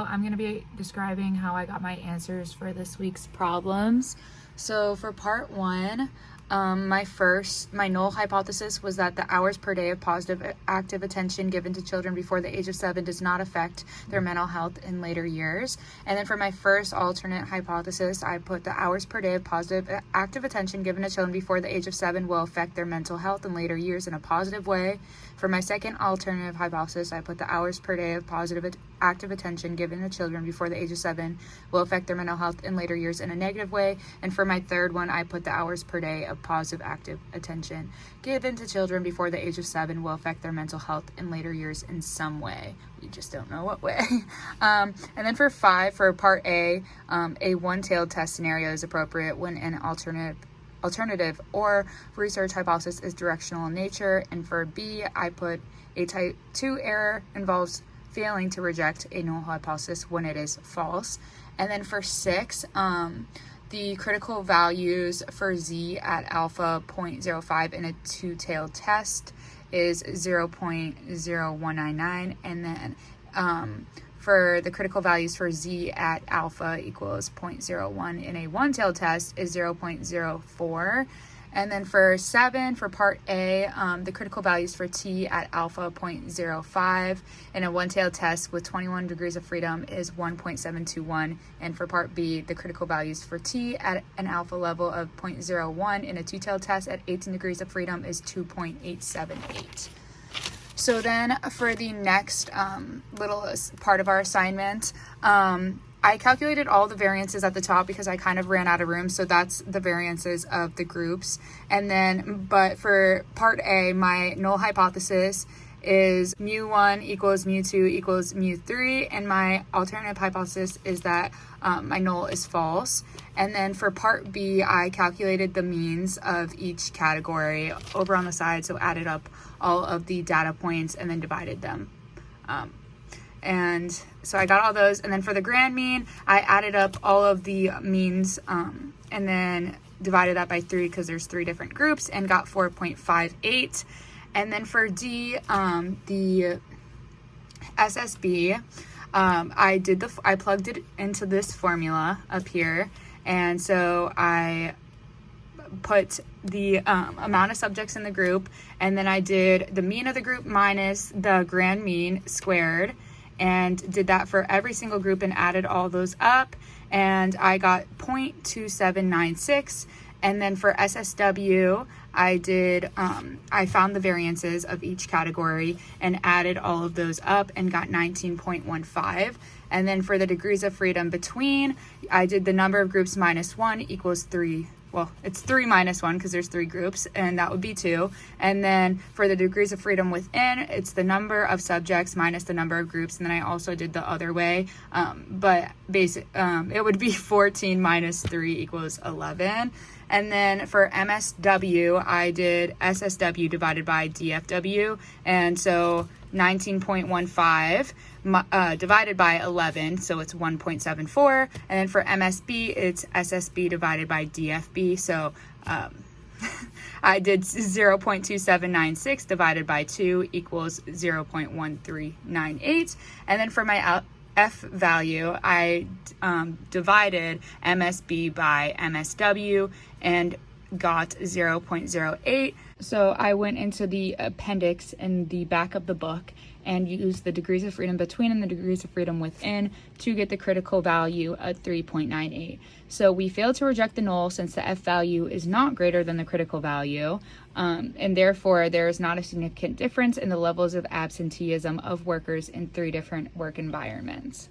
I'm going to be describing how I got my answers for this week's problems. So for part one, my null hypothesis was that the hours per day of positive active attention given to children before the age of 7 does not affect their mental health in later years. And then for my first alternate hypothesis, I put the hours per day of positive active attention given to children before the age of 7 will affect their mental health in later years in a positive way. For my second alternative hypothesis, I put the hours per day of positive active attention given to children before the age of 7 will affect their mental health in later years in a negative way. And for my third one, I put the hours per day of positive active attention given to children before the age of 7 will affect their mental health in later years in some way. We just don't know what way. And then for 5, for part A one-tailed test scenario is appropriate when an alternative or research hypothesis is directional in nature. And for B, I put a type 2 error involves failing to reject a null hypothesis when it is false. And then for 6, the critical values for Z at alpha 0.05 in a two-tailed test is 0.0199, and then for the critical values for Z at alpha equals 0.01 in a one-tailed test is 0.04. And then for 7, for part A, the critical values for T at alpha 0.05 in a one-tailed test with 21 degrees of freedom is 1.721. And for part B, the critical values for T at an alpha level of 0.01 in a two-tailed test at 18 degrees of freedom is 2.878. So then for the next little part of our assignment, I calculated all the variances at the top because I kind of ran out of room. So that's the variances of the groups. And then, but for part A, my null hypothesis is mu1 equals mu2 equals mu3. And my alternative hypothesis is that my null is false. And then for part B, I calculated the means of each category over on the side. So added up all of the data points and then divided them. And so I got all those. And then for the grand mean, I added up all of the means and then divided that by 3 because there's 3 different groups and got 4.58. And then for D, the SSB, I plugged it into this formula up here. And so I put the amount of subjects in the group, and then I did the mean of the group minus the grand mean squared, and did that for every single group and added all those up, and I got 0.2796. And then for SSW, I found the variances of each category and added all of those up and got 19.15. And then for the degrees of freedom between, I did the number of groups minus 1 equals 3. Well, it's 3 minus 1 because there's 3 groups, and that would be 2. And then for the degrees of freedom within, it's the number of subjects minus the number of groups. And then I also did the other way, but it would be 14 minus 3 equals 11. And then for MSW, I did SSW divided by DFW, and so 19.15 divided by 11, so it's 1.74. And then for MSB, it's SSB divided by DFB, so I did 0.2796 divided by 2 equals 0.1398. And then for my F value, I divided MSB by MSW and got 0.08. So I went into the appendix in the back of the book and used the degrees of freedom between and the degrees of freedom within to get the critical value of 3.98. So we failed to reject the null since the F value is not greater than the critical value, and therefore there is not a significant difference in the levels of absenteeism of workers in 3 different work environments.